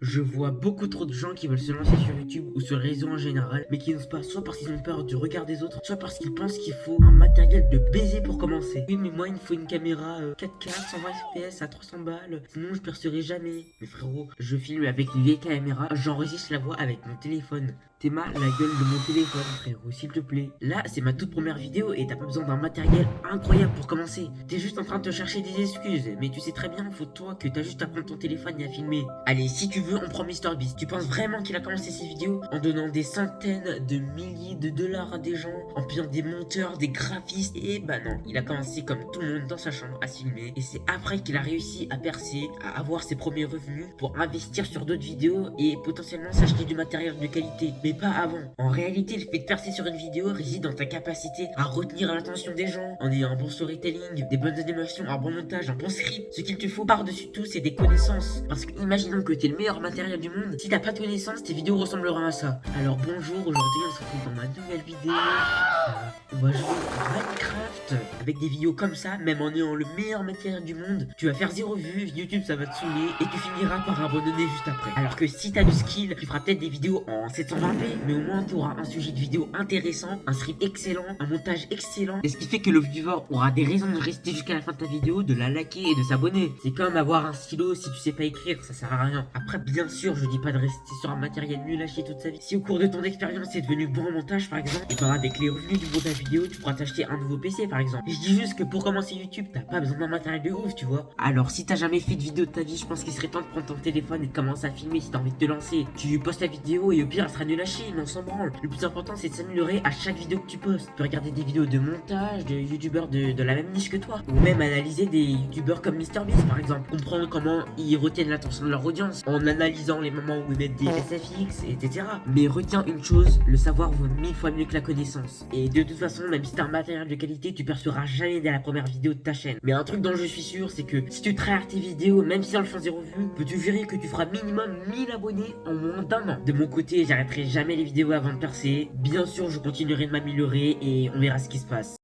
Je vois beaucoup trop de gens qui veulent se lancer sur YouTube ou sur les réseaux en général, mais qui n'osent pas, soit parce qu'ils ont peur du regard des autres, soit parce qu'ils pensent qu'il faut un matériel de baiser pour commencer. Oui, mais moi, il me faut une caméra 4K, 120 fps à 300 balles, sinon je percerai jamais. Mais frérot, je filme avec une vieille caméra, j'enregistre la voix avec mon téléphone. T'es mal la gueule de mon téléphone, frérot, s'il te plaît. Là, c'est ma toute première vidéo et t'as pas besoin d'un matériel incroyable pour commencer. T'es juste en train de te chercher des excuses, mais tu sais très bien, faut toi, que t'as juste à prendre ton téléphone et à filmer. Allez, si tu veux, on prend MrBeast. Tu penses vraiment qu'il a commencé ses vidéos en donnant des centaines de milliers de dollars à des gens, en payant des monteurs, des graphistes? Et bah non, il a commencé comme tout le monde dans sa chambre à se filmer. Et c'est après qu'il a réussi à percer, à avoir ses premiers revenus pour investir sur d'autres vidéos et potentiellement s'acheter du matériel de qualité. Mais pas avant. En réalité, le fait de percer sur une vidéo réside dans ta capacité à retenir l'attention des gens en ayant un bon storytelling, des bonnes animations, un bon montage, un bon script. Ce qu'il te faut par-dessus tout, c'est des connaissances. Parce que imaginons que t'es le meilleur matériel du monde, si t'as pas de connaissances, tes vidéos ressembleront à ça. Alors bonjour, aujourd'hui on se retrouve dans ma nouvelle vidéo. On va jouer à Minecraft avec des vidéos comme ça, même en ayant le meilleur matériel du monde. Tu vas faire 0 vues, YouTube ça va te saouler et tu finiras par abandonner juste après. Alors que si t'as du skill, tu feras peut-être des vidéos en 720p, mais au moins tu auras un sujet de vidéo intéressant, un script excellent, un montage excellent, et ce qui fait que le viewer aura des raisons de rester jusqu'à la fin de ta vidéo, de la liker et de s'abonner. C'est comme avoir un stylo, si tu sais pas écrire, ça sert à rien. Après, bien sûr, je dis pas de rester sur un matériel nul à chier toute sa vie. Si au cours de ton expérience c'est devenu bon en montage par exemple, et ben avec les revenus du montage vidéo, tu pourras t'acheter un nouveau PC par exemple. Et je dis juste que pour commencer YouTube, t'as pas besoin d'un matériel de ouf, tu vois. Alors si t'as jamais fait de vidéo de ta vie, je pense qu'il serait temps de prendre ton téléphone et de commencer à filmer si t'as envie de te lancer. Tu postes la vidéo et au pire elle sera nulle à chier, mais on s'en branle. Le plus important c'est de s'améliorer à chaque vidéo que tu postes. Tu peux regarder des vidéos de montage, de youtubeurs de la même niche que toi, ou même analyser des youtubeurs comme MrBeast par exemple. Comprendre comment ils retiennent l'attention de leur audience en analysant les moments où ils mettent des SFX, etc. Mais retiens une chose, le savoir vaut 1000 fois mieux que la connaissance. Et de toute façon, même si t'as un matériel de qualité, tu perceras jamais dès la première vidéo de ta chaîne. Mais un truc dont je suis sûr, c'est que si tu tryhard tes vidéos, même si elles font 0 vue, peux-tu jurer que tu feras minimum 1000 abonnés en moins d'un an. De mon côté, j'arrêterai jamais les vidéos avant de percer. Bien sûr, je continuerai de m'améliorer et on verra ce qui se passe.